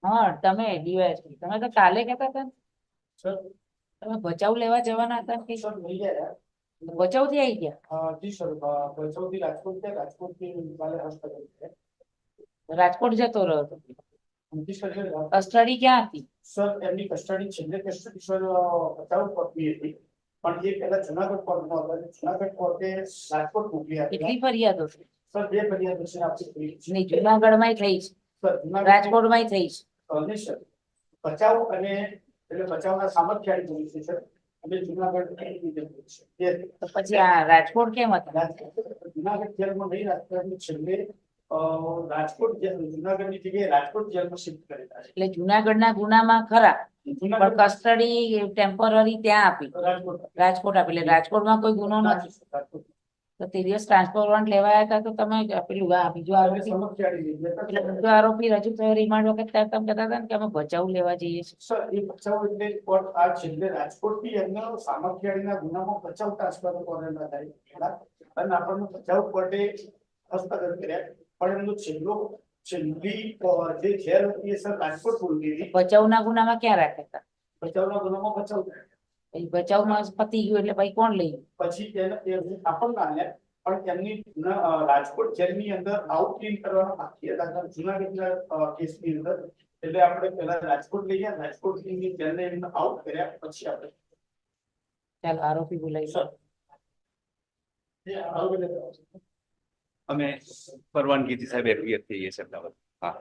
હા તમે ડીવાયએસપી તમે તો કાલે કહેતા હતા ને, सर તમે ભચાઉ લેવા જવાના હતા ને કઈ सर मिल गया यार। ભચાઉ થી આવી ગયા? जी सर बलसौदी राजकोट थे, राजकोट के वाले हॉस्पिटल थे। રાજકોટ જતો રહ્યો હતો? जी सर કસ્ટડી ક્યાં હતી? સર એમની કસ્ટડી છેલ્લે કસ્ટડી સર બચાવ કોર્ટની હતી, પણ એ પહેલા જુનાગઢ કોર્ટમાં હતા, જુનાગઢ કોર્ટે રાજકોટ મોકલી આપેલા। કેટલી ફરિયાદો છે? સર બે ફરિયાદો છે આપણી થઈ છે। નહીં, જુનાગઢમાં થઈ છે, સર જુનાગઢ રાજકોટમાં થઈ છે? નહીં સર, બચાવ અને એટલે બચાવના સામર્થ્યાની જરૂર છે સર, અને જુનાગઢ એની જરૂર છે। તો પછી આ રાજકોટ કેમ હતા? જુનાગઢ જેલમાં નહીં રાખતા, છેલ્લે રાજકોટ જુનાગઢની જગ્યાએ રાજકોટ જેલમાં શિફ્ટ કરેલા છે। એટલે જુનાગઢના ગુનામાં ખરા, પણ જુનાગઢ કસ્ટડી ટેમ્પરરી ત્યાં આપી, રાજકોટ રાજકોટ આપી, એટલે રાજકોટમાં કોઈ ગુનો નથી. રાજકોટ તો તે દિવસ ટ્રાન્સફર વોરંટ લેવાયા હતા તો તમે પેલું આ બીજો આરોપી, સમસ્યાની એટલે બીજો આરોપી રજૂ થયો રિમાન્ડ વખત ત્યારે તમે કહેતા હતા ને કે અમે ભચાઉ લેવા જઈએ છીએ. સર એ બચાવ એટલે કોર્ટ આ છેલ્લે રાજકોટથી એમનો સામખિયાળીના ગુનામાં બચાવ ટ્રાન્સફર કોર્ટના થાય અને આપણને બચાવ કોર્ટે હસ્તગત કર્યા, પણ એમનો છેલ્લી જે જેલ હતી એ સર રાજકોટ બોલતી હતી। ભચાઉના ગુનામાં ક્યાં રાખ્યા હતા? બચાવના ગુનામાં બચાવ થયા। પછી ભચાઉમાં પતી ગયું એટલે પછી કોણ લઈ ગયું? પછી આપણને આલ્યા, પણ એમની રાજકોટ જેલની અંદર આઉટ ક્લીન કરવાના બાકી હતા જુનાગઢના કેસની અંદર, એટલે આપણે પહેલા રાજકોટ લઈ ગયા, રાજકોટ ની જેલને એમને આઉટ કર્યા, પછી આપણે ચાલો આરોપી બોલાવી. સર અમે પરવાનગીથી સાહેબ એફઆઈઆર થઈએ છે અમદાવાદ। હા,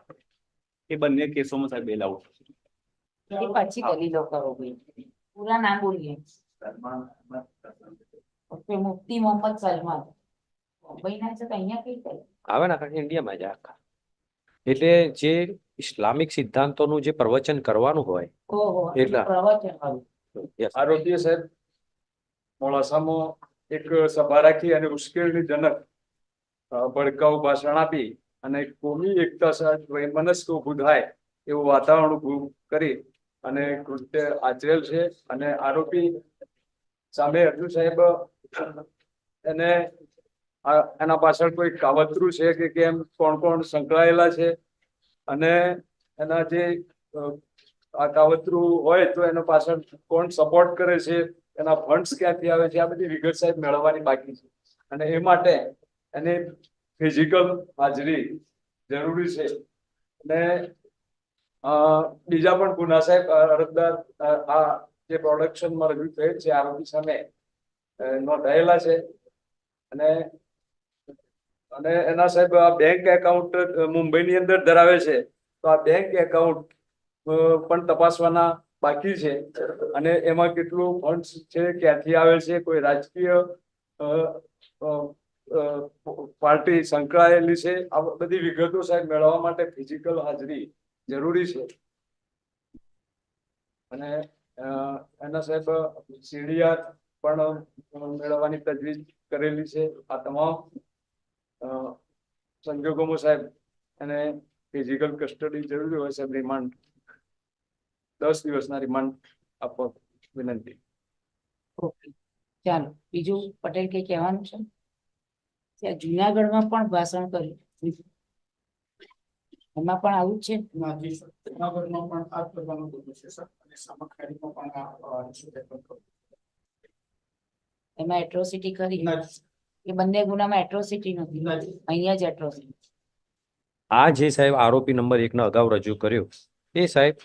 એ બંને કેસોમાં સાહેબ બેલ આઉટ એ પછી દલીલો કરો ભાઈ, પૂરા નામ બોલીએ. ઓકે, મુફ્તી મોહમ્મદ સલમાન મુંબઈના છે તો અહીંયા કઈ થાય? આવે ને આખા ઇન્ડિયામાં જ આખા, એટલે જે ઇસ્લામિક સિદ્ધાંતોનું જે પ્રવચન કરવાનું હોય ઓહો, એટલા. પ્રવચન વાળું. yes. આરોપીએ સાહેબ મોડાસામાં એક સભા રાખી અને ઉશ્કેરણીજનક ભડકાઉ ભાષણ આપી અને કોમી એકતા સાથે વૈમનસ્ક ઉભું થાય એવું વાતાવરણ ઉભું કરી અને કૃત્ય આચરેલ છે। અને આરોપી સામે હજુ સાહેબ એને એના પાછળ કોઈ કાવતરું છે કે કેમ, કોણ કોણ સંકળાયેલા છે, અને એના જે આ કાવતરું હોય તો એના પાછળ કોણ સપોર્ટ કરે છે, એના ફંડ્સ ક્યાંથી આવે છે, આ બધી વિગત સાહેબ મેળવવાની બાકી છે, અને એ માટે એને ફિઝિકલ હાજરી જરૂરી છે। અને બીજા પણ ગુના સાહેબ અરજદાર આ જે પ્રોડક્શનમાં રજૂ થયેલ છે આરોપી સામે નોંધાયેલા છે, અને અને એના સાહેબ આ બેંક એકાઉન્ટ મુંબઈની અંદર ધરાવે છે, તો આ બેંક એકાઉન્ટ પણ તપાસવાના બાકી છે, અને એમાં કેટલું ફંડ્સ છે, ક્યાંથી આવે છે, કોઈ રાજકીય પાર્ટી સંકળાયેલી છે, આ બધી વિગતો સાહેબ મેળવવા માટે ફિઝિકલ હાજરી જરૂરી છે। અને એના સાહેબ સીડીઆર પણ મેળવવાની તજવીજ કરેલી છે। આ તમામ સંજોગોમાં સાહેબ એને ફિઝિકલ કસ્ટડી જરૂરી હોય સાહેબ, રિમાન્ડ 10 દિવસના રિમાન્ડ આપવા વિનંતી। ઓકે, ચાલો બીજું પટેલ કઈ કહેવાનું છે? ત્યાં જુનાગઢમાં પણ ભાષણ કર્યું, એમાં પણ આવું જ છે? જુનાગઢમાં પણ આ પ્રકારનું ગુનો છે સર, અને સામખિયાળીમાં પણ આ એમાં એટ્રોસિટી કરી? એ બંને ગુનામાં એટ્રોસિટી નથી, અહીંયા જ એટ્રોસિટી. આ જે સાહેબ આરોપી નંબર 1 અગાઉ રજૂ કર્યો એ સાહેબ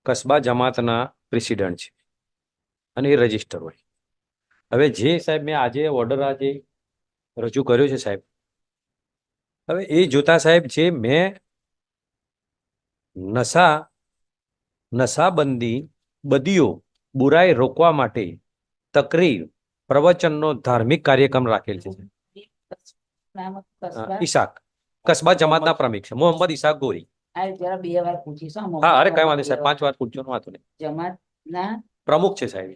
કસ્બા જમાતના પ્રેસિડેન્ટ છે અને એ રજિસ્ટર હોય। હવે જે સાહેબ મેં આજે ઓર્ડર આજે રજૂ કર્યો છે સાહેબ, હવે એ જોતા સાહેબ જે મેં નશાબંધી બદીઓ બુરાઈ રોકવા માટે તકરીર પ્રવચનનો ધાર્મિક કાર્યક્રમ રાખેલ છે। ઈશાક કસ્બા જમાતના પ્રમુખ છે મોહમ્મદ ઈશાક ગોરી। આ જરા બે વાર પૂછીશ. હા, અરે કઈ વાંધો સાહેબ, 5 વાર પૂછજો, વાંધો નહીં। જમાતના પ્રમુખ છે સાહેબ,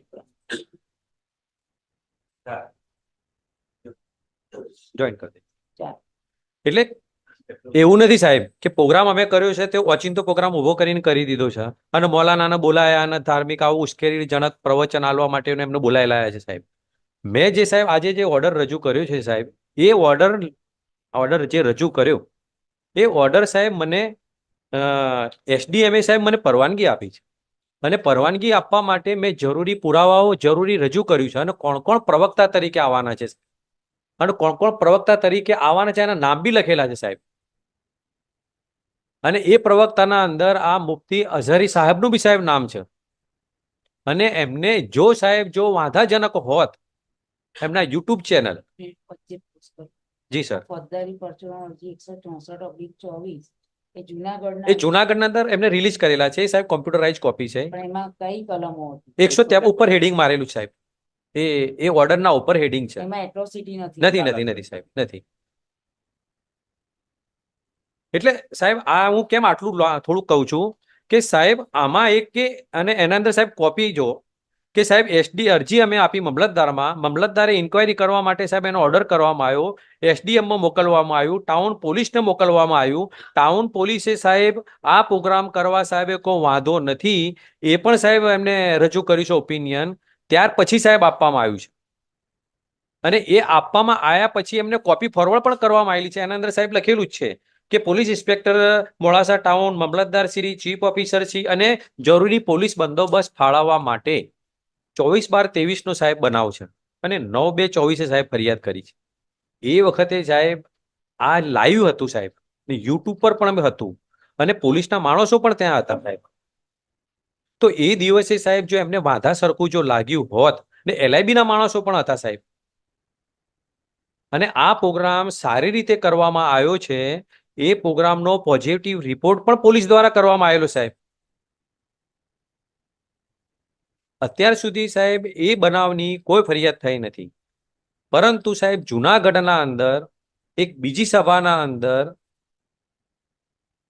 જોઈન કરી દે। એટલે એવું નથી સાહેબ કે પ્રોગ્રામ અમે કર્યો છે તે ઓચિંતો પ્રોગ્રામ ઉભો કરીને કરી દીધો છે અને મૌલાનાને બોલાયા અને ધાર્મિક આવું ઉશ્કેરણીજનક પ્રવચન આલવા માટે એમને બોલાયેલા છે સાહેબ। મેં જે સાહેબ આજે જે ઓર્ડર રજૂ કર્યો છે સાહેબ, એ ઓર્ડર જે રજૂ કર્યો એ ઓર્ડર સાહેબ મને એસડીએમએ સાહેબ મને પરવાનગી આપી છે અને પરવાનગી આપવા માટે મેં જરૂરી પુરાવાઓ જરૂરી રજૂ કર્યું છે અને કોણ કોણ પ્રવક્તા તરીકે આવવાના છે અને કોણ કોણ પ્રવક્તા તરીકે આવવાના છે એના નામ બી લખેલા છે સાહેબ. અને એ પ્રવક્તાના અંદર આ મુફ્તી અઝહરી સાહેબનું બી સાહેબ નામ છે. અને એમને જો સાહેબ જો વાંધાજનક હોત એમના યુટ્યુબ ચેનલ. વચ્ચે પૂછ કરું. જી સર. ફોજદારી પરચો અરજી 164/24 એ એ જુનાગઢના જુનાગઢના અંદર એમને રિલીઝ કરેલા છે એ સાહેબ કોમ્પ્યુટરાઇઝ કોપી છે. પણ એમાં કઈ કલમો હતી? 100 ઉપર હેડિંગ મારેલું છે સાહેબ. એ ઓર્ડરના ઉપર હેડિંગ છે. એમાં એટ્રોસિટી નથી સાહેબ નથી. એટલે સાહેબ આ હું કેમ આટલું થોડું કહું છું કે સાહેબ આમાં એક કે અને એના અંદર સાહેબ કોપી જો કે સાહેબ એસડી અરજી અમે આપી મામલતદારમાં, મામલતદારે ઇન્ક્વાયરી કરવા માટે સાહેબ એનો ઓર્ડર કરવામાં આવ્યો, એસડીએમમાં મોકલવામાં આવ્યું, ટાઉન પોલીસને મોકલવામાં આવ્યું. ટાઉન પોલીસે સાહેબ આ પ્રોગ્રામ કરવા સાહેબે કોઈ વાંધો નથી એ પણ સાહેબ એમને રજૂ કર્યું છે ઓપિનિયન. ત્યાર પછી સાહેબ આપવામાં આવ્યું છે અને એ આપવામાં આવ્યા પછી એમને કોપી ફોરવર્ડ પણ કરવામાં આવેલી છે. એના અંદર સાહેબ લખેલું જ છે કે પોલીસ ઇન્સ્પેક્ટર મોડાસા ટાઉન, મામલતદાર શ્રી, ચીફ ઓફિસર શ્રી અને જરૂરી પોલીસ બંદોબસ્ત ફાળવવા માટે 24/12/23 નો સાહેબ બનાવ છે અને 9/2/24 સાહેબ ફરિયાદ કરી છે. એ વખતે સાહેબ આ લાઈવ હતું સાહેબ ને યુટ્યુબ પર પણ હતું અને પોલીસના માણસો પણ ત્યાં હતા સાહેબ. તો એ દિવસે સાહેબ જો એમને વાંધા સરખું જો લાગ્યું હોત ને LIB ના માણસો પણ હતા સાહેબ અને આ પ્રોગ્રામ સારી રીતે કરવામાં આવ્યો છે. એ પ્રોગ્રામનો પોઝિટિવ રિપોર્ટ પણ પોલીસ દ્વારા કરવામાં આવેલો સાહેબ. અત્યાર સુધી સાહેબ એ બનાવની કોઈ ફરિયાદ થઈ નથી. પરંતુ સાહેબ જુનાગઢના અંદર એક બીજી સભાના અંદર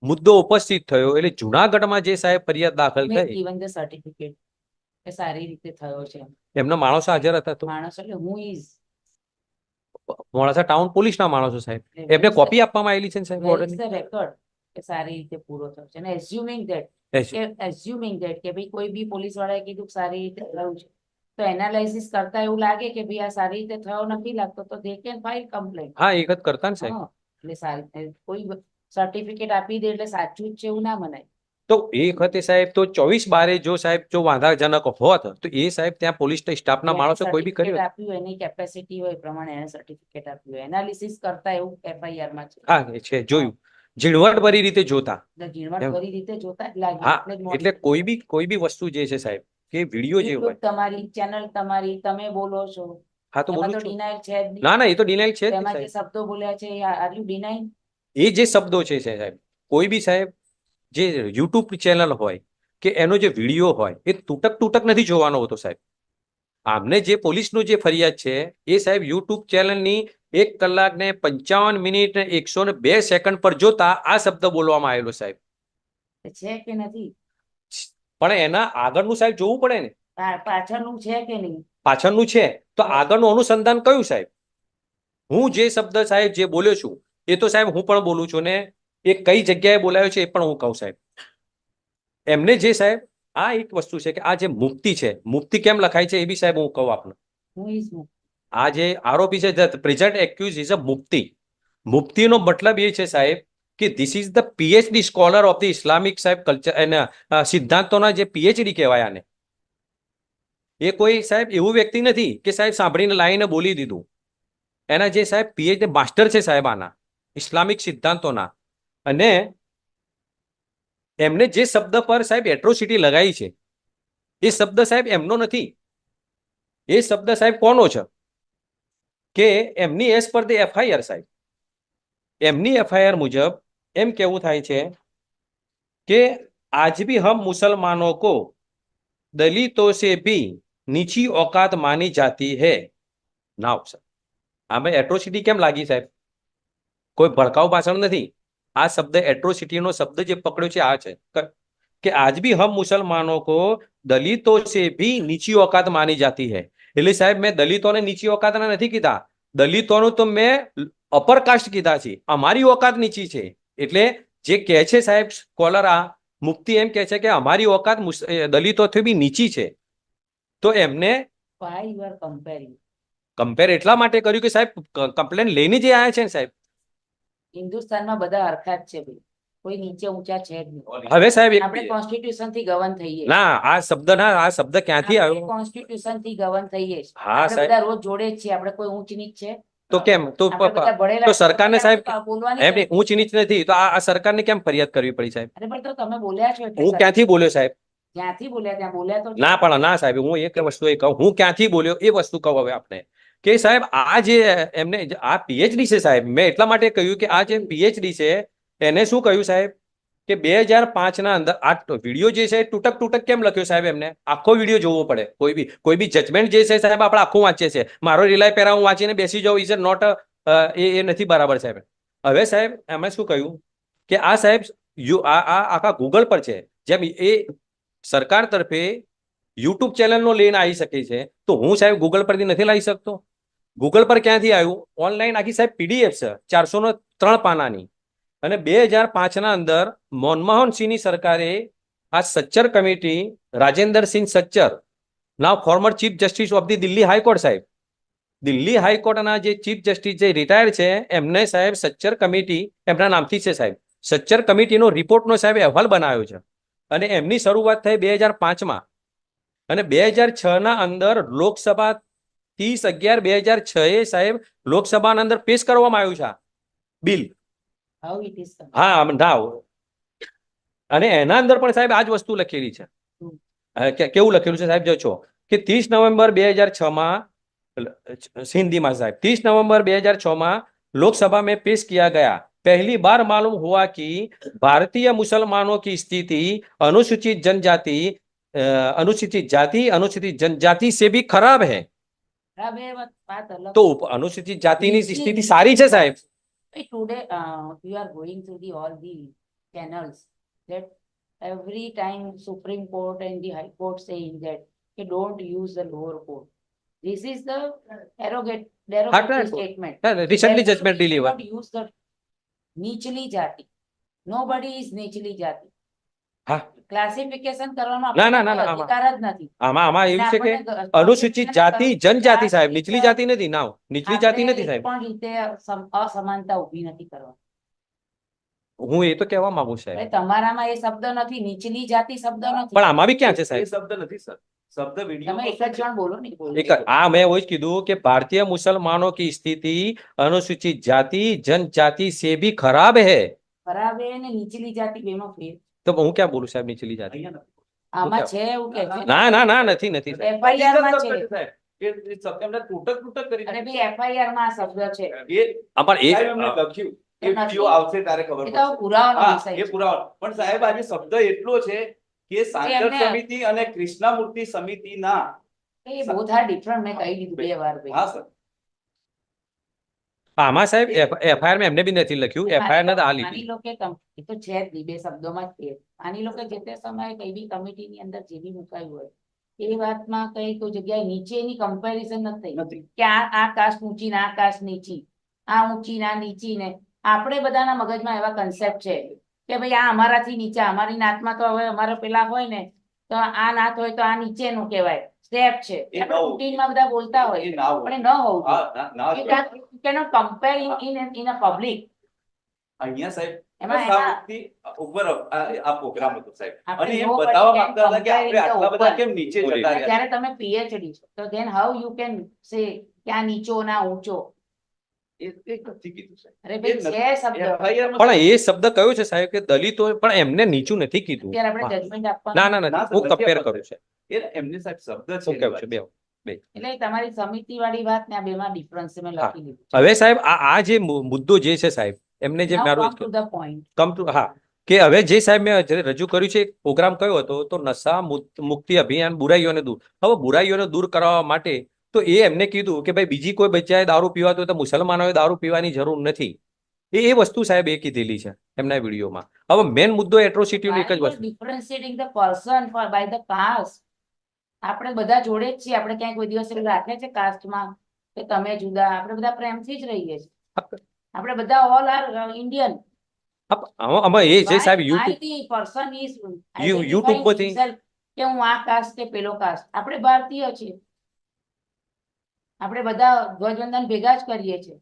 મુદ્દો ઉપસ્થિત થયો એટલે જુનાગઢમાં જે સાહેબ ફરિયાદ દાખલ થઈ given the certificate કે સારી રીતે થયો છે. એમના માણસો હાજર હતા. તો માણસ એટલે હું ઇઝ મોડાસા ટાઉન પોલીસના માણસો સાહેબ એમને કોપી આપવામાં આવેલી છે ને સાહેબ where is ઓર્ડરની. the record કે સારી રીતે પૂરો થયો છે અને assuming that કે ભાઈ કોઈ બી પોલીસ વાળાએ કીધું કે સારી રીતે થયું છે તો એનાલાઇસિસ કરતા એવું લાગે કે ભાઈ આ સારી રીતે થયો નથી લાગતો તો they can file complaint. હા એક જ કરતા ને સાહેબ. એટલે સારી કોઈ સર્ટિફિકેટ આપી દે એટલે સાચું જ છે એવું ના મનાય. તો એ વખતે સાહેબ તો 24/12 જો સાહેબ જો વાંધાજનક હોત તો એ સાહેબ ત્યાં પોલીસ સ્ટાફના માણસો કોઈ બી કર્યું આપ્યું એની કેપેસિટી હોય એ પ્રમાણે એને સર્ટિફિકેટ આપ્યું હોય. એનાલિસિસ કરતા એવું FIR માં છે. હા એ છે જોયું ઝીણવટભરી રીતે જોતા. ઝીણવટભરી રીતે જોતા જ લાગે. હા એટલે કોઈ બી વસ્તુ જે છે સાહેબ કે વિડીયો જે હોય તમારી ચેનલ તમારી તમે બોલો છો. હા તો એમાં બોલું તો છું. ડિનાયલ છે જ નહીં. ના એ તો ડિનાઇલ છે જ નહીં તેમાં જે સાહેબ. શબ્દો બોલ્યા છે આર યુ ડિનાઇંગ? એ જે શબ્દો છે સાહેબ કોઈ બી સાહેબ જે યુટ્યુબ ચેનલ હોય કે એનો જે વિડીયો હોય એ તૂટક નથી જોવાનો હોતો સાહેબ. આમને જે પોલીસનું જે ફરિયાદ છે એ સાહેબ યુટ્યુબ ચેનલની 1 કલાક ને 55 મિનિટ ને 102 સેકન્ડ પર જોતા આ શબ્દ બોલવામાં આવેલો સાહેબ. છે કે નથી? પણ એના આગળનું સાહેબ જોવું પડે ને. પાછળનું છે કે નહીં? પાછળનું છે તો આગળનું અનુસંધાન કયું સાહેબ? હું જે શબ્દ સાહેબ જે બોલ્યો છું એ તો સાહેબ હું પણ બોલું છું ને એ કઈ જગ્યાએ બોલાયો છે એ પણ હું કહું સાહેબ. એમને જે સાહેબ આ એક વસ્તુ છે કે આ જે મુક્તિ છે, મુક્તિ કેમ લખાય છે એ બી સાહેબ હું કહું આપને. આ જે આરોપી છે પ્રેઝન્ટ એક્યુઝ ઇઝ અ મુક્તિ. મુક્તિનો મતલબ એ છે સાહેબ કે this is the PhD scholar of the Islamic સાહેબ કલ્ચર એના સિદ્ધાંતોના જે PhD કહેવાય આને. એ કોઈ સાહેબ એવું વ્યક્તિ નથી કે સાહેબ સાંભળીને લાઈને બોલી દીધું. એના જે સાહેબ PhD માસ્ટર છે સાહેબ આના ઇસ્લામિક સિદ્ધાંતોના. અને એમને જે શબ્દ પર સાહેબ એટ્રોસિટી લગાઈ છે એ શબ્દ સાહેબ એમનો નથી. એ શબ્દ સાહેબ કોનો છે કે એમની એઝ પર ધ FIR સાહેબ. એમની FIR મુજબ એમ કેવું થાય છે કે આજ ભી હમ મુસલમાનો કો દલિતો સે ભી નીચી औकात માની જાતી है. નાવ સર આમાં એટ્રોસિટી કેમ લાગી સાહેબ? કોઈ ભડકાઉ ભાષણ નથી. આ શબ્દ એટ્રોસિટીનો શબ્દ જે પકડ્યો છે આ છે કે આજ ભી હમ મુસલમાનો કો દલિતો સે ભી નીચી औकात માની જાતી है. એટલે સાહેબ મેં દલિતોને નીચી औकातના નથી કીધા. દલિતોનું તો મેં અપર કાસ્ટ કીધા છે. અમારી औकात નીચી છે. એટલે જે કહે છે સાહેબ સ્કોલર આ મુક્તિ એમ કહે છે કે અમારી औकात દલિતોથી બી નીચી છે. તો એમને કમ્પેર એટલા માટે કર્યું કે સાહેબ કમ્પ્લેન લઈને જે આવ્યા છે ને સાહેબ હિન્દુસ્તાનમાં બધા હરખા જ છે ભાઈ. કોઈ નીચે ઊંચા છે જ નહીં. હવે સાહેબ એક આપણે કોન્સ્ટિટ્યુશન થી ગવર્ન થઈએ. ના આ શબ્દ ક્યાંથી આવ્યો? કોન્સ્ટિટ્યુશન થી ગવર્ન થઈએ છીએ. હા આપણે સાહેબ બધા રોજ જોડે જ છીએ. આપણે કોઈ ઊંચ નીચ છે? તો કેમ તો આપણે બધા ભણેલા તો સરકારને છીએ, સાહેબ આપણે બોલવાની એમની જરૂર ઊંચ નીચ નથી તો આ સરકારને કેમ ફરિયાદ કરવી પડી સાહેબ? અરે પણ તો તમે બોલ્યા છો એટલે હું ક્યાંથી બોલ્યો સાહેબ? જ્યાંથી બોલ્યા ત્યાં બોલ્યા તો ના પણ ના સાહેબ હું એક વસ્તુ એ કહું, હું ક્યાંથી બોલ્યો એ વસ્તુ કહું હવે આપણે કે સાહેબ આ જે એમને આ પીએચડી છે સાહેબ, મેં એટલા માટે કહ્યું કે આ જે પીએચડી છે એને શું કહ્યું સાહેબ કે 2005 ના અંદર આ વિડીયો જે છે તૂટક કેમ લખ્યો સાહેબ? એમને આખો વિડીયો જોવો પડે. કોઈ બી જજમેન્ટ જે છે સાહેબ આપણે આખું વાંચીએ છીએ. મારો રિલાય પેરા હું વાંચીને બેસી જાઉં ઇઝ નોટ એ નથી બરાબર સાહેબ. હવે સાહેબ એમણે શું કહ્યું કે આ સાહેબ આ આખા ગૂગલ પર છે, જેમ એ સરકાર તરફે યુટ્યુબ ચેનલનો લઈને આવી શકે છે તો હું સાહેબ ગૂગલ પરથી નથી લાવી શકતો? ગૂગલ પર ક્યાંથી આવ્યું? ઓનલાઈન આખી સાહેબ પીડીએફ છે 403 પાનાની. અને 2005 ના અંદર મનમોહન સિંહની સરકારે આ Sachar committee, Rajendra Singh Sachar, now former chief justice of the Delhi high court સાહેબ, દિલ્હી હાઈકોર્ટના જે ચીફ જસ્ટિસ જે રિટાયર છે એમને સાહેબ સચ્ચર કમિટી એમના નામથી છે સાહેબ. સચ્ચર કમિટીનો રિપોર્ટનો સાહેબ અહેવાલ બનાવ્યો છે અને એમની શરૂઆત થઈ 2005 અને 2006 ના અંદર લોકસભા 30/11/2006 સાહેબ લોકસભાના અંદર પેશ કરવામાં આવ્યું છે bill. how it is done. હા ના અને એના અંદર પણ સાહેબ આ જ વસ્તુ લખેલી છે. કેવું લખેલું છે સાહેબ? જો છો કે 30 નવેમ્બર 2006 हिंदी साहब 30 नवंबर 2006 लोकसभा में पेश किया गया. पहली बार मालूम हुआ कि भारतीय मुसलमानों की स्थिति अनुसूचित जाति अनुसूचित जनजाति से भी खराब है. ખરાબ એ વાત અલગ તો અનુસૂચિત જાતિની સ્થિતિ સારી છે સાહેબ. Today you are going through all the channels that every time Supreme Court and the High Court saying that you don't use the lower court. This is the derogatory statement. Recently judgment delivered. Don't use the નીચલી જાતિ. Nobody is નીચલી જાતિ. હા classification કરવાનો ના ના આપણને ના કોઈ અધિકાર જ નથી. આમાં એવું છે કે આપણને અનુસૂચિત જાતિ જનજાતિ સાહેબ, નીચલી જાતિ નથી. નાવ નીચલી જાતિ આપણે નથી સાહેબ. એક પણ રીતે અસમાનતા ઊભી નથી કરવાની. હું એ તો કહેવા માંગુ સાહેબ, એટલે તમારામાં એ શબ્દ નથી, નીચલી જાતિ શબ્દ નથી. પણ આમાં બી ક્યાં છે એ સાહેબ? શબ્દ નથી સર. શબ્દ તમે વિડીયો એક જ જણ બોલો ને. એક મેં એવું જ કીધું કે ભારતીય મુસલમાનો की स्थिति अनुसूचित जाति जनजाति से भी खराब है. ખરાબ એ ને નીચલી જાતિ બેમાં ફેર. તો હું ક્યાં બોલું સાહેબ નીચલી જાતિ? આમાં છે એવું કે છે. ના ના ના નથી નથી સાહેબ. FIR માં છે. એમને તૂટક કરી અને બી FIR માં આ શબ્દ છે. પણ એ સાહેબ એમને લખ્યું એ નથી. વિડીયો આવશે ત્યારે ખબર એ તો પડશે. પુરાવાનો હા, વિષય એ છે. પુરાવાનો. પણ સાહેબ આજે શબ્દ એટલો છે કે સાંસદ એમને- સમિતિ અને કૃષ્ણામૂર્તિ સમિતિના એ both are different. મેં કહી દીધું 2 વાર ભાઈ. હા સર આમાં સાહેબ એફઆઈઆર માં એમને બી નથી લખ્યું. એફઆઈઆર નથી આ માની લીધી. લો કે એ તો છે જ નહીં, 2 શબ્દોમાં જ ફેર. માની લો કે જે તે સમયે કઈ બી કમિટીની અંદર જે બી મુકાયું હોય એ વાતમાં કઈ કોઈ જગ્યાએ નીચેની કમ્પેરિઝન નથી થઈ નથી. કે આ કાસ્ટ ઊંચી ને આ કાસ્ટ નીચી, આ ઊંચી ને આ નીચી ને. આપણે બધાના મગજમાં એવા કન્સેપ્ટ છે કે ભાઈ આ અમારાથી નીચા, અમારી નાતમાં તો હવે અમારે પેલા હોય ને તો આ નાત હોય તો આ નીચેનું કહેવાય, સ્ટેપ છે. એ આપણે નવું. રૂટીનમાં બધા બોલતા હોય એ ના હોય. પણ એ ન હોવું હા, જોઈએ. ના You cannot compare in a public. અહીંયા સાહેબ એમાં કૃષ્ણામૂર્તિ ઉપર આ પ્રોગ્રામ હતો સાહેબ આપણે અને એ nobody બતાવવા can માંગતા હતા કે compare આપણે in the આટલા બધા open. કેમ નીચે બોલી. જતા રહ્યા જ્યારે તમે PhD છો તો then how you can say કે આ નીચો ના ઊંચો. એ નથી કીધું સાહેબ. અરે એ ભાઈ નથી. છે શબ્દ. FIR માં પણ એ શબ્દ કયો છે સાહેબ કે દલિતો, પણ એમને નીચું નથી કીધું. અત્યારે આપણે જજમેન્ટ આપવાનું. ના ના ના, નથી, સર, હું નથી કમ્પેર આપવાનું. કરું છું. એમને સાહેબ શબ્દ છે હું એની કહું વાત છું છે. બે. એટલે તમારી સમિતિ વાળી વાત ને આ બેમાં ડિફરન્સ મેં હા. લખી દીધું છે. હવે સાહેબ આ જે મુદ્દો જે છે સાહેબ એમને જે Now મારો come to the point. Come to હા કે હવે જે સાહેબ મેં જ્યારે રજૂ કર્યું છે પ્રોગ્રામ કયો હતો તો નશા મુક્તિ અભિયાન બુરાઈઓને દૂર. હવે બુરાઈઓને દૂર કરવા માટે તો એ એમને કીધું કે ભાઈ બીજી કોઈ બચ્ચાએ દારૂ પીવાતો હોય તો મુસલમાનોએ દારૂ પીવાની જરૂર નથી. એ વસ્તુ સાહેબ એ કીધેલી છે એમના વિડીયોમાં. હવે મેન મુદ્દો એટ્રોસિટી એક જ Why you વસ્તુ. differentiating the person by the caste? આપણે બધા જોડે જ છીએ. આપણે ક્યાંય કોઈ દિવસ એવું રાખે છે કાસ્ટમાં કે તમે જુદા? આપણે બધા પ્રેમથી જ રહીએ છીએ. આપણે બધા ઓલ આર ઇન્ડિયન. આમાં એ છે સાહેબ યુટ્યુબ YouTube પરથી- કે હું આ કાસ્ટ કે પેલો કાસ્ટ. આપણે ભારતીય છીએ. આપણે બધા ધ્વજવંદન ભેગા જ કરીએ છીએ.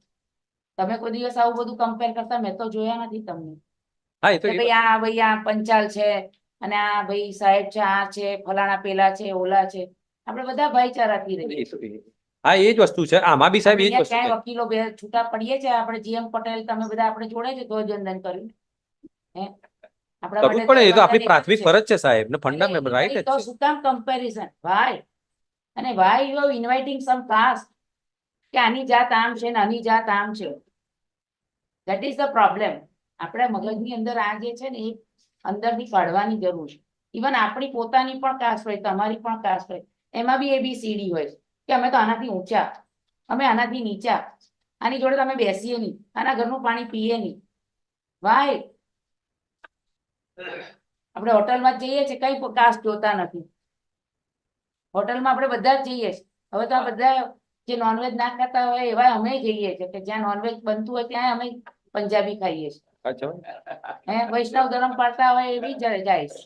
તમે કોઈ દિવસ આવું બધું કમ્પેર કરતા મેં તો જોયા નથી તમને. હા એ તો કે ભાઈ આ પંચાલ છે અને આ ભાઈ સાહેબ છે, આ છે, ફલાણા પેલા છે, ઓલા છે. આપણે બધા ભાઈચારાથી રહીએ. હા એ જ વસ્તુ છે. આમાં બી સાહેબ એ જ આપણે વસ્તુ ક્યાંય છે. વકીલો બે છૂટા પડીએ છે, આપણે જીએમ પટેલ તમે બધા આપણે જોડે છે ધ્વજવંદન કર્યું. હે આપણા કરવું માટે પડે, એ તો આપણી ધ્વજવંદન એક જ પ્રાથમિક છે. ફરજ છે સાહેબ ને, એટલે ફંડામેન્ટલ રાઈટ જ તો છે. શું કામ કમ્પેરિઝન ભાઈ? અને why you are inviting some caste કે આની જાત આમ છે ને આની જાત આમ છે. That is the problem. આપણા મગજની અંદર આ જે છે ને એ અંદરથી કાઢવાની જરૂર છે. ઇવન આપણી પોતાની પણ કાસ્ટ હોય, તમારી પણ કાસ્ટ હોય, એમાં બી ABCD હોય છે કે અમે તો આનાથી ઊંચા, અમે આનાથી નીચા, આની જોડે તમે બેસીએ નહીં, આના ઘરનું પાણી પીએ નહીં. વાય? આપણે હોટલમાં જઈએ છીએ, કઈ કાસ્ટ જોતા નથી. હોટલમાં આપણે બધા જ જઈએ છીએ. હવે તો આ બધા જે નોનવેજ ના ખાતા હોય એવા અમે જઈએ છીએ કે જ્યાં નોનવેજ બનતું હોય ત્યાં અમે પંજાબી ખાઈએ છીએ. હે વૈષ્ણવ ધર્મ પાળતા હોય એવી જાય છે.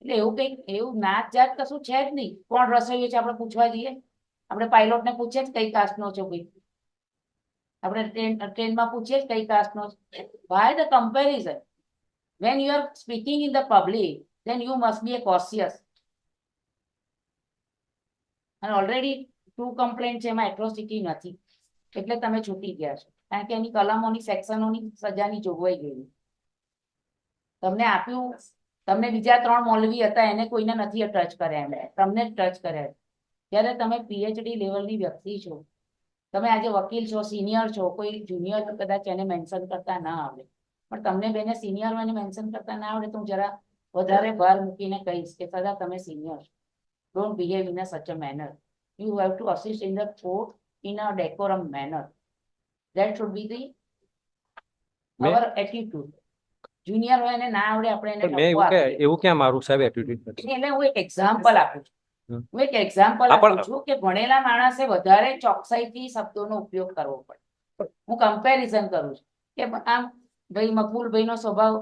એટલે એવું કઈક એવું નાત જાત કશું છે જ નહીં. કોણ રસોઈયો છે આપણે પૂછવા જઈએ? આપણે પાયલોટ ને પૂછીએ જ કઈ કાસ્ટ નો છો ભાઈ? આપણે ટ્રેનમાં પૂછીએ જ કઈ કાસ્ટ નો છે? Why the comparison? When you are speaking in the public, then you must be a cautious. અને ઓલરેડી 2 કમ્પ્લેન્ટ છે, એમાં એટ્રોસિટી નથી, એટલે તમે છૂટી ગયા છો. કારણ કે એની કલમોની સેક્શનોની સજાની જોગવાઈ ગઈ. તમને આપ્યું, તમને બીજા 3 મૌલવી હતા એને કોઈને નથી ટચ કર્યા, એમને તમને જ ટચ કર્યા. જ્યારે તમે PhD લેવલની વ્યક્તિ છો, તમે આજે વકીલ છો, સિનિયર છો, કોઈ જુનિયર કદાચ એને મેન્શન કરતા ના આવડે, પણ તમને બેને સિનિયર એને મેન્શન કરતા ના આવડે તો હું જરા વધારે ભાર મૂકીને કહીશ કે સદા તમે સિનિયર છો. Don't behave in a such a manner. You have to assist in the court in a decorum manner. That should be the our attitude. Junior હોય એને ના આવડે આપણે એને મેં ઠપકો આપીએ. એવું ક્યાં મારું સાહેબ એટીટ્યુડ નથી. એટલે હું એક એક્ઝામ્પલ આપું છું. હું એક એક્ઝામ્પલ હા, પણ- આપું છું કે ભણેલા માણસે વધારે ચોકસાઈથી શબ્દોનો ઉપયોગ કરવો પડે. હું કમ્પેરિઝન કરું છું કે આમ ભાઈ મકબૂલભાઈ નો સ્વભાવ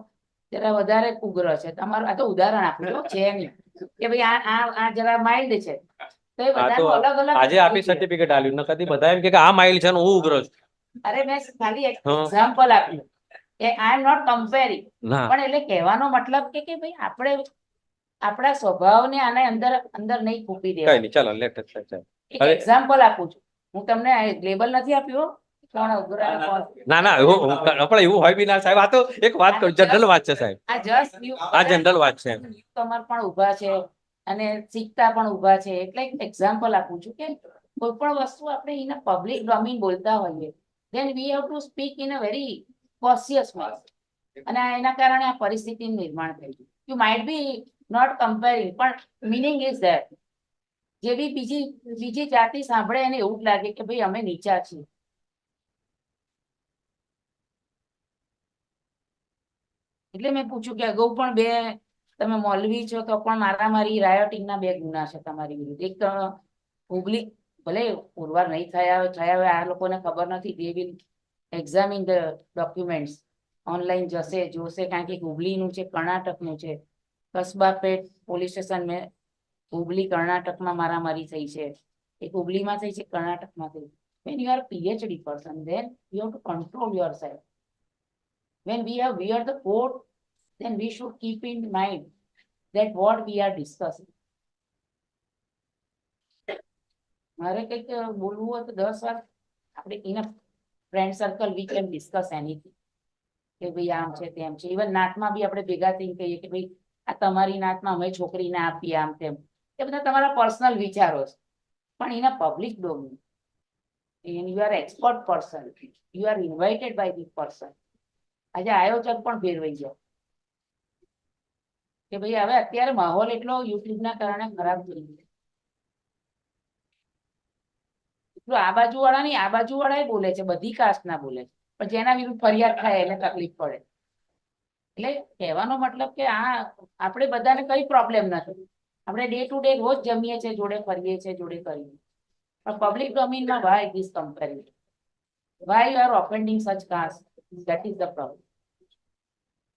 જરા વધારે ઉગ્ર છે, તમારું આ તો ઉદાહરણ આપું છું, છે નહીં કે ભાઈ આ જરા માઇલ્ડ છે. તો એ આ તો બધાનું અલગ અલગ આજે આપી હોય છે. સર્ટિફિકેટ આલ્યું ને કદી બધા એમ કે આ માઇલ છે ને હું ઉગ્ર છું. અરે મેં ખાલી એક હા. એક્ઝામ્પલ આપ્યું કે આઈ એમ નોટ કમ્પેરિંગ. ના પણ એટલે કહેવાનો મતલબ કે ભાઈ આપણે આપણા સ્વભાવને આને અંદર અંદર નહીં ખૂપી કઈ દેવા. નહીં, ચાલો લેટ સાહેબ. એક હવે- એક્ઝામ્પલ આપું છું. હું તમને લેબલ નથી આપ્યું હો. કોણ ઉગ્ર અને કોણ. ના ના આપણે એવું હોય બી ના સાહેબ. આ તો એક વાત કહું, જનરલ વાત છે સાહેબ. આ જસ્ટ આ જનરલ વાત છે. તમાર પણ ઊભા છે અને શીખતા પણ ઊભા છે, એટલે એક એક્ઝામ્પલ આપું છું કે કોઈ પણ વસ્તુ આપણે ઇન પબ્લિક ડોમેન બોલતા હોઈએ, then we have to speak in a very cautious way. અને એના કારણે આ પરિસ્થિતિનું નિર્માણ થયું. You might be not comparing, પણ meaning is there. જે બી બીજી જાતિ સાંભળે એને એવું જ લાગે કે ભાઈ અમે નીચા છીએ. એટલે મેં પૂછ્યું કે અગાઉ પણ તમે મૌલવી છો તો પણ મારામારી રાયોટિંગના 2 ગુના છે તમારી વિરુદ્ધ. એક હુબલી ભલે પુરવાર નહીં થયા હોય આ લોકોને ખબર નથી. they will examine the documents. Online જશે જોશે, કારણ કે હુબલીનું છે, કર્ણાટકનું છે. કસ્બા પેટ પોલીસ સ્ટેશન મેં હુબલી કર્ણાટકમાં મારામારી થઈ છે. એક હુબલીમાં થઈ છે, કર્ણાટકમાં થઈ. when you are a PhD person, then you have to control yourself. When we are the court, then we should keep in mind that what we are discussing. મારે કંઈક બોલવું હોય તો 10 વાર આપણે in friend circle we can discuss anything કે ભાઈ આમ છે તેમ છે. ઇવન નાતમાં બી આપણે ભેગા થઈને કહીએ કે ભાઈ આ તમારી નાતમાં અમે છોકરીને આપીએ આમ તેમ. એ બધા તમારા પર્સનલ વિચારો છે, પણ in a public domain you are expert person, you are invited by the person. આજે આયોજક પણ ફેરવાઈ જાય કે ભાઈ હવે અત્યારે માહોલ એટલો યુટ્યુબના કારણે ખરાબ થઈ ગયો. એટલું આ બાજુ વાળા નહીં, આ બાજુ વાળા બોલે છે, બધી કાસ્ટ ના બોલે છે, પણ જેના વિરુદ્ધ ફરિયાદ થાય એને તકલીફ પડે. એટલે કહેવાનો મતલબ કે આ આપણે બધાને કઈ પ્રોબ્લેમ નથી. આપણે ડે ટુ ડે રોજ જમીએ છીએ, જોડે ફરીએ છીએ, જોડે કરીએ. પણ પબ્લિક ડોમેનમાં why this comparison? Why you are offending such caste? That is the problem.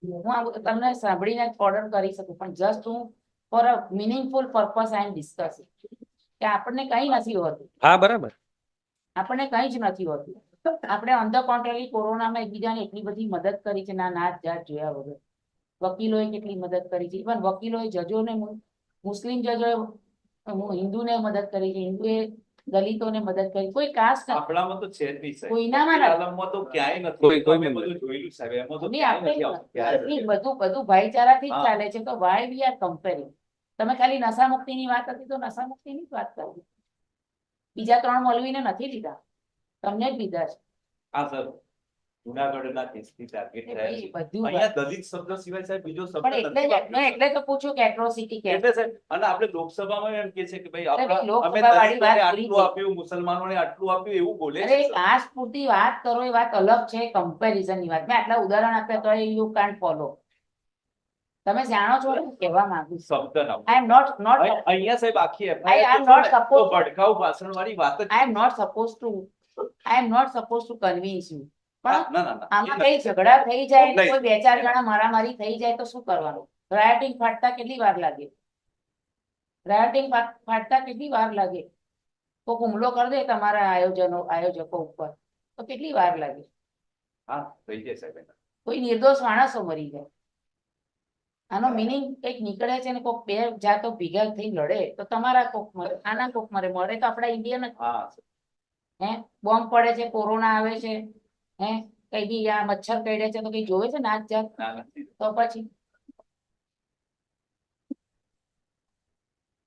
હું તમને સાંભળીને ઓર્ડર કરી શકું, પણ જસ્ટ હું for a meaningful purpose I am discussing કે આપણને કઈ નથી હોતું. હા બરાબર. આપણને કઈ જ નથી હોતું. આપણે ઓન ધ કોન્ટ્રારી કોરોનામાં એકબીજાને એટલી બધી મદદ કરી છે ના નાત જાત જોયા વગર. વકીલોએ કેટલી મદદ કરી છે, ઇવન વકીલોએ જજોને મુસ્લિમ જજોએ હિન્દુને મદદ કરી છે, હિન્દુએ દલિતોને મદદ કરી, કોઈ કાસ્ટ આપણામાં તો છે જ નહીં સાહેબ. કોઈનામાં નથી. આલમમાં તો ક્યાંય કોઈ- નથી. અમે બધું જોયેલું સાહેબ, એમાં તો નહીં, ક્યાંય આપણે નથી આવતું. ક્યાંય નથી. બધું ભાઈચારાથી જ હા. ચાલે છે, તો વાય વી આર કમ્પેરિંગ. તમે ખાલી નશા મુક્તિની વાત હતી તો નશા મુક્તિની જ વાત કરી, બીજા 3 મૌલવીને નથી લીધા, તમને જ લીધા છે. હા સર, જુનાગઢના કેસથી ટાર્ગેટ એટલે થયા ભાઈ છે. બધું અહીંયા દલિત શબ્દ સિવાય સાહેબ બીજો શબ્દ પણ એટલે નથી જ વાપરતા. મેં એટલે તો પૂછ્યું કે એટ્રોસિટી કે એટલે સાહેબ, અને આપણે લોકસભામાં એમ કે છે કે ભાઈ અરે ભાઈ, આપણા અમે લોકસભા વાળી વાત દલિતોને પૂરી આટલું થઈ. આપ્યું, મુસલમાનોને આટલું આપ્યું એવું બોલે અરે છે સર. કાસ્ટ પૂરતી વાત કરો એ વાત અલગ છે, કમ્પેરિઝન ની વાત. મેં આટલા ઉદાહરણ આપ્યા તો યુ કાન્ટ ફોલો. તમે જાણો છો હું કહેવા માંગુ છું. શબ્દ ના આઈ એમ નોટ અહીંયા સાહેબ આખી I am FIR not તો supposed- ભડકાઉ ભાષણ વાળી વાત જ I am not supposed to convince you. હા, પણ ના ના ના આમાં એ કઈ નથી. ઝઘડા થઈ જાય ને નહીં. કોઈ 2-4 જણા મારામારી થઈ જાય તો શું કરવાનું? રાયોટિંગ ફાટતા કેટલી વાર લાગે? રાયોટિંગ ફાટતા કેટલી વાર લાગે? કોઈક હુમલો કરી દે તમારા આયોજકો ઉપર તો કેટલી વાર લાગે? હા થઈ જાય સાહેબ એના. કોઈ નિર્દોષ માણસો મરી જાય. આનો મિનિંગ કંઈક નીકળે છે ને કોઈક 2 જાતો ભેગા થઈ લડે તો તમારા કોક મરે, આના કોક મરે, મરે તો આપણા ઇન્ડિયન જ. હા સર. હે બોમ્બ પડે છે, કોરોના આવે છે, હે કઈ બી આ મચ્છર કરડે છે તો કઈ જોવે છે નાચ જાત? ના નથી. તો પછી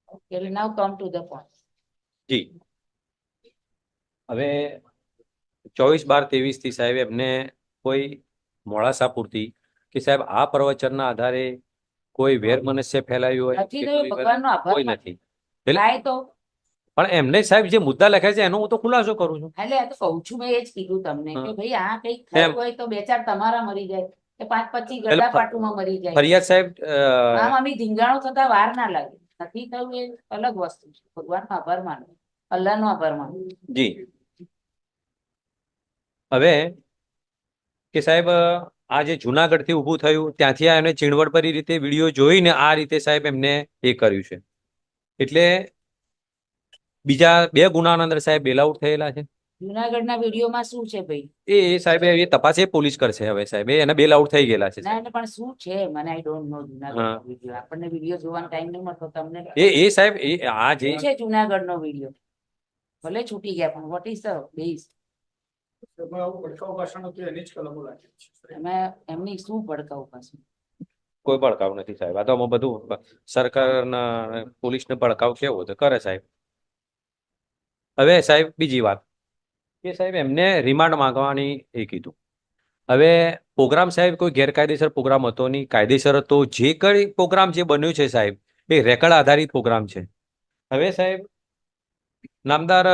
Okay, now come to the point. જી હવે 24/12/23 થી સાહેબ એમને કોઈ મોડાસા પૂરતી કે સાહેબ આ પ્રવચનના આધારે કોઈ વેર મનસ્ય ફેલાયું હોય નથી કે થયું, કોઈ ભગવાનનો આભાર કોઈ માનો. નથી. એટલે થાય તો પણ એમને સાહેબ જે મુદ્દા લખ્યા છે એનો હું તો ખુલાસો કરું છું. એટલે આ તો કહું છું, મેં એ જ કીધું તમને કે હા. ભાઈ આ કઈક એમ. થયું હોય તો 2-4 તમારા મરી જાય કે 5-25 એટલે ગડા પાટુમાં મરી જાય. ફરિયાદ સાહેબ આમ અમે ધીંગાણું થતા વાર ના લાગે. નથી થયું એ અલગ વસ્તુ છે. ભગવાનનો આભાર માનો, અલ્લાહનો આભાર માનો. જી હવે કે સાહેબ આ જે જુનાગઢ થી ઊભું થયું ત્યાંથી આ એમને ચીણવટભરી રીતે વિડીયો જોઈને આ રીતે સાહેબ એમને એ કર્યું છે. એટલે બીજા 2 ગુનાના અંદર સાહેબ બેલ આઉટ થયેલા છે. જુનાગઢના વિડીયોમાં શું છે ભાઈ? એ સાહેબ એ તપાસ એ પોલીસ કરશે હવે સાહેબ એને બેલ આઉટ થઈ ગયેલા છે ના સાહેબ. એટલે પણ શું છે મને આઈ ડોન્ટ નો હા. જુનાગઢનો વિડીયો. આપણને વિડીયો જોવાનો ટાઈમ નહીં મળતો, તમને એ સાહેબ એ આ જે શું છે જુનાગઢનો વિડીયો? ભલે છૂટી ગયા પણ વોટ ઇઝ ધ બેઝ? એમાં આવું ભડકાઉ ભાષણ હતું એની જ કલમો લાગી છે. એમની શું ભડકાવું પાસે? કોઈ ભડકાવ નથી સાહેબ. આ તો આમાં બધું સરકારના પોલીસને ભડકાવ કેવો તો કરે સાહેબ. હવે સાહેબ બીજી વાત કે સાહેબ એમને રિમાન્ડ માંગવાની એ કીધું. હવે પ્રોગ્રામ સાહેબ કોઈ ગેરકાયદેસર પ્રોગ્રામ હતો નહીં, કાયદેસર હતો. જે કઈ પ્રોગ્રામ જે બન્યું છે સાહેબ એ રેકર્ડ આધારિત પ્રોગ્રામ છે. હવે સાહેબ નામદાર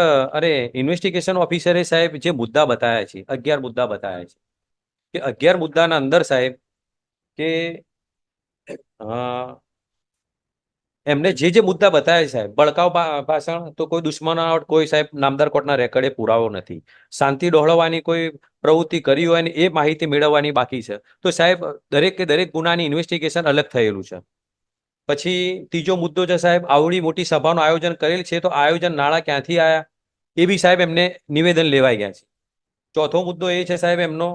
ઇન્વેસ્ટિગેશન ઓફિસરે સાહેબ જે મુદ્દા બતાવ્યા છે 11 મુદ્દા બતાવ્યા છે કે 11 મુદ્દાના અંદર સાહેબ કે એમને જે મુદ્દા બતાવ્યા સાહેબ ભડકાઉ ભાષણ તો કોઈ દુશ્મનાવટ કોઈ સાહેબ નામદાર કોર્ટના રેકર્ડે પુરાવો નથી. શાંતિ ડહોળવાની કોઈ પ્રવૃત્તિ કરી હોય ને એ માહિતી મેળવવાની બાકી છે. તો સાહેબ દરેક ગુનાની ઇન્વેસ્ટિગેશન અલગ થયેલું છે. પછી ત્રીજો મુદ્દો છે સાહેબ આવડી મોટી સભાનું આયોજન કરેલ છે તો આયોજન નાણાં ક્યાંથી આવ્યા એ બી સાહેબ એમને નિવેદન લેવાઈ ગયા છે. ચોથો મુદ્દો એ છે સાહેબ એમનો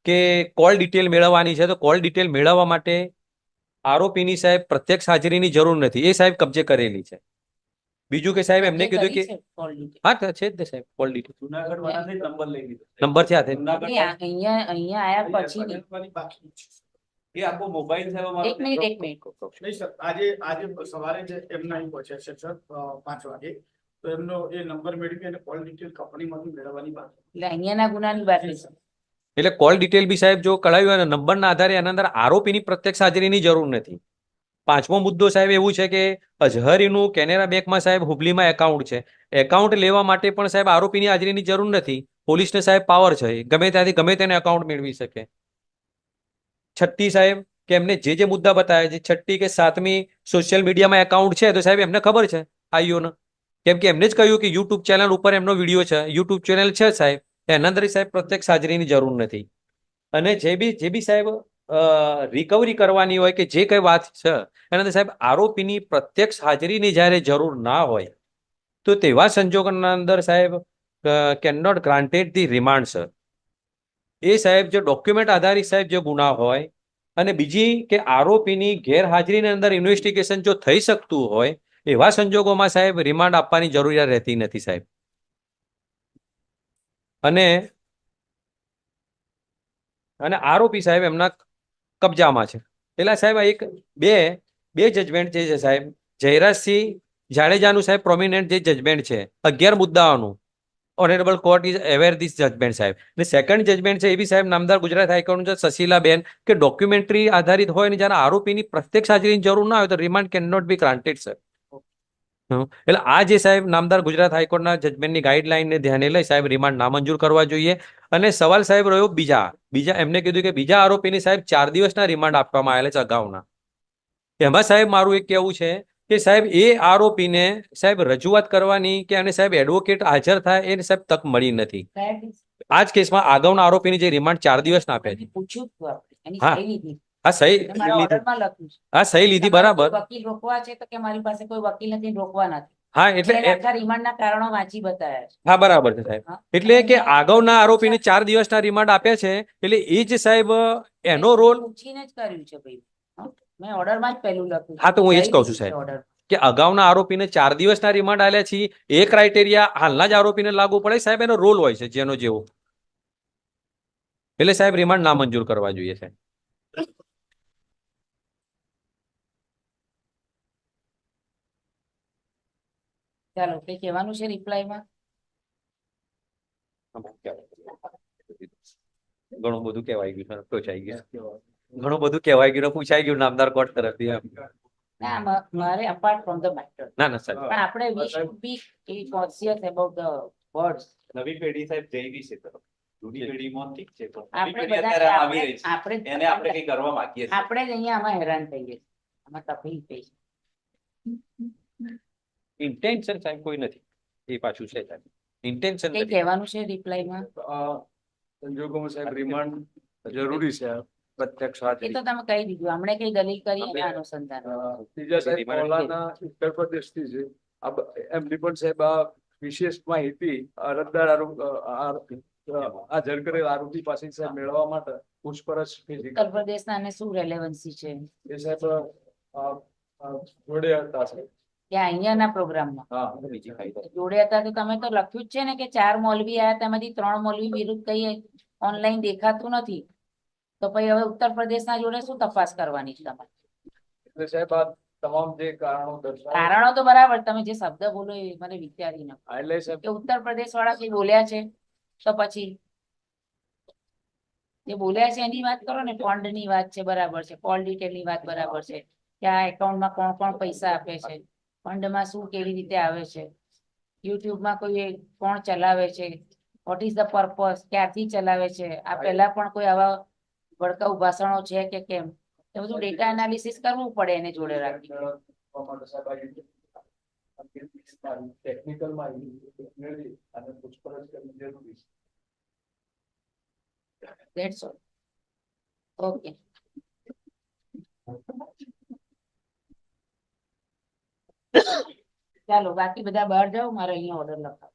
કે કોલ ડિટેલ મેળવવાની છે તો કોલ ડિટેલ મેળવવા માટે આરોપીની સાહેબ પ્રત્યક્ષ હાજરીની જરૂર નથી, એ સાહેબ કબજે કરેલી છે. બીજું કે સાહેબ એમને કીધું કે હા તો છે જ ને સાહેબ કોલ ડિટેલ જુનાગઢ વાળાથી જ નંબર લઈ લીધો. નંબર છે હાથે. જુનાગઢ અહીંયા આયા પછી નહીં. બનવાની બાકી છે. એ આખો મોબાઈલ સાહેબ અમારો એક મિનિટ નહીં સર, આજે સવારે જે એમના અહીં પહોંચ્યા છે સર 5 વાગે, તો એમનો એ નંબર મેળવી અને કોલ ડિટેલ કંપનીમાંથી મેળવવાની બાકી. એટલે અહીંયાના ગુનાની બાકી છે. એટલે કોલ ડિટેલ બી સાહેબ જો કઢાવ્યું અને નંબરના આધારે એના અંદર આરોપીની પ્રત્યક્ષ હાજરીની જરૂર નથી. 5મો મુદ્દો સાહેબ એવું છે કે અઝહરીનું કેનેરા બેંકમાં સાહેબ હુબલીમાં એકાઉન્ટ છે. એકાઉન્ટ લેવા માટે પણ સાહેબ આરોપીની હાજરીની જરૂર નથી. પોલીસને સાહેબ પાવર છે, ગમે ત્યાંથી ગમે તેને એકાઉન્ટ મેળવી શકે. 6ઠ્ઠી સાહેબ કે એમને જે મુદ્દા બતાવ્યા છે 6ઠ્ઠી કે 7મી સોશિયલ મીડિયામાં એકાઉન્ટ છે તો સાહેબ એમને ખબર છે આઈઓને, કેમ કે એમને જ કહ્યું કે યુટ્યુબ ચેનલ ઉપર એમનો વિડીયો છે, યુટ્યુબ ચેનલ છે સાહેબ એના અંદર સાહેબ પ્રત્યક્ષ હાજરીની જરૂર નથી. અને જે બી સાહેબ રિકવરી કરવાની હોય કે જે કઈ વાત છે એના અંદર સાહેબ આરોપીની પ્રત્યક્ષ હાજરીની જ્યારે જરૂર ના હોય તો તેવા સંજોગોના અંદર સાહેબ can not granted the remand sir. એ સાહેબ જે ડોક્યુમેન્ટ આધારિત સાહેબ જે ગુના હોય અને બીજી કે આરોપીની ગેરહાજરીની અંદર ઇન્વેસ્ટિગેશન જો થઈ શકતું હોય એવા સંજોગોમાં સાહેબ રિમાન્ડ આપવાની જરૂરિયાત રહેતી નથી સાહેબ. અને અને આરોપી સાહેબ એમના કબજામાં છે. એટલે સાહેબ આ બે જજમેન્ટ જે છે સાહેબ, જયરાજસિંહ જાડેજાનું સાહેબ પ્રોમિનન્ટ જે જજમેન્ટ છે 11 મુદ્દાઓનું, honourable court is aware this judgment સાહેબ. અને સેકન્ડ જજમેન્ટ છે એ બી સાહેબ નામદાર ગુજરાત હાઈકોર્ટનું છે સશીલાબેન, કે ડોક્યુમેન્ટરી આધારિત હોય ને જ્યારે આરોપીની પ્રત્યક્ષ હાજરીની જરૂર ના હોય તો remand can not be granted sir. એટલે આ જે સાહેબ નામદાર ગુજરાત હાઈકોર્ટના જજમેન્ટની ગાઈડલાઈનને ધ્યાને લઈ સાહેબ રિમાન્ડ નામંજૂર કરવા જોઈએ. અને સવાલ સાહેબ રહ્યો બીજા એમને કીધું કે બીજા આરોપીને સાહેબ 4 દિવસના રિમાન્ડ આપવામાં આવેલા છે અગાઉના. એમાં સાહેબ મારું એક કહેવું છે કે સાહેબ એ આરોપીને સાહેબ રજૂઆત કરવાની કે અને સાહેબ એડવોકેટ હાજર થાય એને સાહેબ તક મળી નથી. આ જ કેસમાં આગળના આરોપીની જે રિમાન્ડ 4 દિવસના આપ્યા છે. પૂછ્યું હતું આપણે, એની હા. સહી લીધી. હા સહી મારા લીધી. ઓર્ડરમાં લખ્યું છે. હા સહી લીધી તમારે બરાબર. કોઈ વકીલ રોકવા છે તો કે મારી પાસે કોઈ વકીલ નથી, રોકવા નથી. હા એટલે એટલે આખા રિમાન્ડના કારણો વાંચી બતાવ્યા છે. હા બરાબર છે સાહેબ. હા. એટલે અને કે મેં આગળના આરોપીને પૂછ્યા- 4 દિવસના રિમાન્ડ આપ્યા છે એટલે એ જ સાહેબ એનો મેં રોલ. પૂછીને જ કર્યું છે ભાઈ. હા. મેં ઓર્ડરમાં જ પહેલું લખ્યું છે. હા તો હું એ જ સહી કહું છું લીધી છે સાહેબ order. કે અગાઉના આરોપીને 4 દિવસના રિમાન્ડ આલ્યા છે. એ ક્રાઇટેરિયા હાલના જ આરોપીને લાગુ પડે સાહેબ, એનો રોલ હોય છે જેનો જેવો. એટલે સાહેબ રિમાન્ડ નામંજૂર કરવા જોઈએ સાહેબ. ચાલો, કઈ કહેવાનું છે રિપ્લાયમાં? ઘણું બધું કહેવાય ગયું, પૂછાઈ ગયું. ઘણું બધું કહેવાય ગયું, પૂછાઈ ગયું નામદાર કોર્ટ તરફથી. ના, મારે અપાર્ટ ફ્રોમ ધ મેટર, ના ના સાહેબ. પણ આપણે we should be conscious about the words. નવી પેઢી સાહેબ જઈ રહી છે તરફ. જૂની પેઢીમાં ઠીક છે પણ નવી આપણે પેઢી બધા અત્યારે આવી રહી છે. આપણે એને આપણે કઈ કરવા માંગીએ છીએ. આપણે જ અહીંયા આમાં હેરાન થઈએ છીએ, આમાં તકલીફ થઈ છે. ઇન્ટેન્શન સાહેબ કોઈ નથી, એ પાછું છે સાહેબ. ઇન્ટેન્શન કઈ કહેવાનું છે રિપ્લાયમાં? આ સંજોગોમાં સાહેબ રિમાન્ડ જરૂરી છે પ્રત્યક્ષ એ હાજરી. તો તમે કહી દીધું, હમણે કઈ દલીલ કરી એના અનુસંધાન. ત્રીજા સાહેબ મૌલાના ઉત્તર પ્રદેશથી છે. એમની પણ સાહેબ આ વિશેષ માહિતી અરજદાર હાજર કરેલ આરોપી પાસે સાહેબ મેળવવા માટે પૂછપરછ ઉત્તર પ્રદેશના અને શું રેલેવન્સી છે એ સાહેબ જોડે હતા સાહેબ. ત્યાં અહીંયાના પ્રોગ્રામમાં હા બીજી ફાયદા. જોડે હતા? તો તમે તો લખ્યું જ છે ને કે 4 મૌલવી આયા, તેમાંથી 3 મૌલવી વિરુદ્ધ કઈ ઓનલાઈન દેખાતું નથી. તો પછી હવે ઉત્તર પ્રદેશના જોડે શું તપાસ કરવાની છે તમારે? એટલે સાહેબ આ તમામ જે કારણો દર્શાવે કારણો તો બરાબર, તમે જે શબ્દ બોલો એ મને વિચારી ન એટલે સાહેબ કે ઉત્તર પ્રદેશ વાળા કઈ બોલ્યા છે તો પછી જે બોલ્યા છે એની વાત કરો ને. ફંડ ની વાત છે બરાબર છે, કોલ ડિટેલ ની વાત બરાબર છે, કે આ એકાઉન્ટમાં કોણ કોણ પૈસા આપે છે, ફંડમાં શું કેવી રીતે આવે છે, યુટ્યુબમાં કોઈ કોણ ચલાવે છે, વોટ ઇઝ ધ પર્પઝ, ક્યાંથી ચલાવે છે, આ પહેલા પણ કોઈ આવા ભડકાઉ ભાષણો છે કે કેમ, એ બધું ડેટા એનાલિસિસ કરવું પડે એને જોડે રાખી. ટેકનિકલ માહિતી મેળવી અને પૂછપરછ કરવી જરૂરી છે. That's all. Okay. ચાલો, બાકી બધા બહાર જાઓ, મારે અહીંયા ઓર્ડર લખાવો.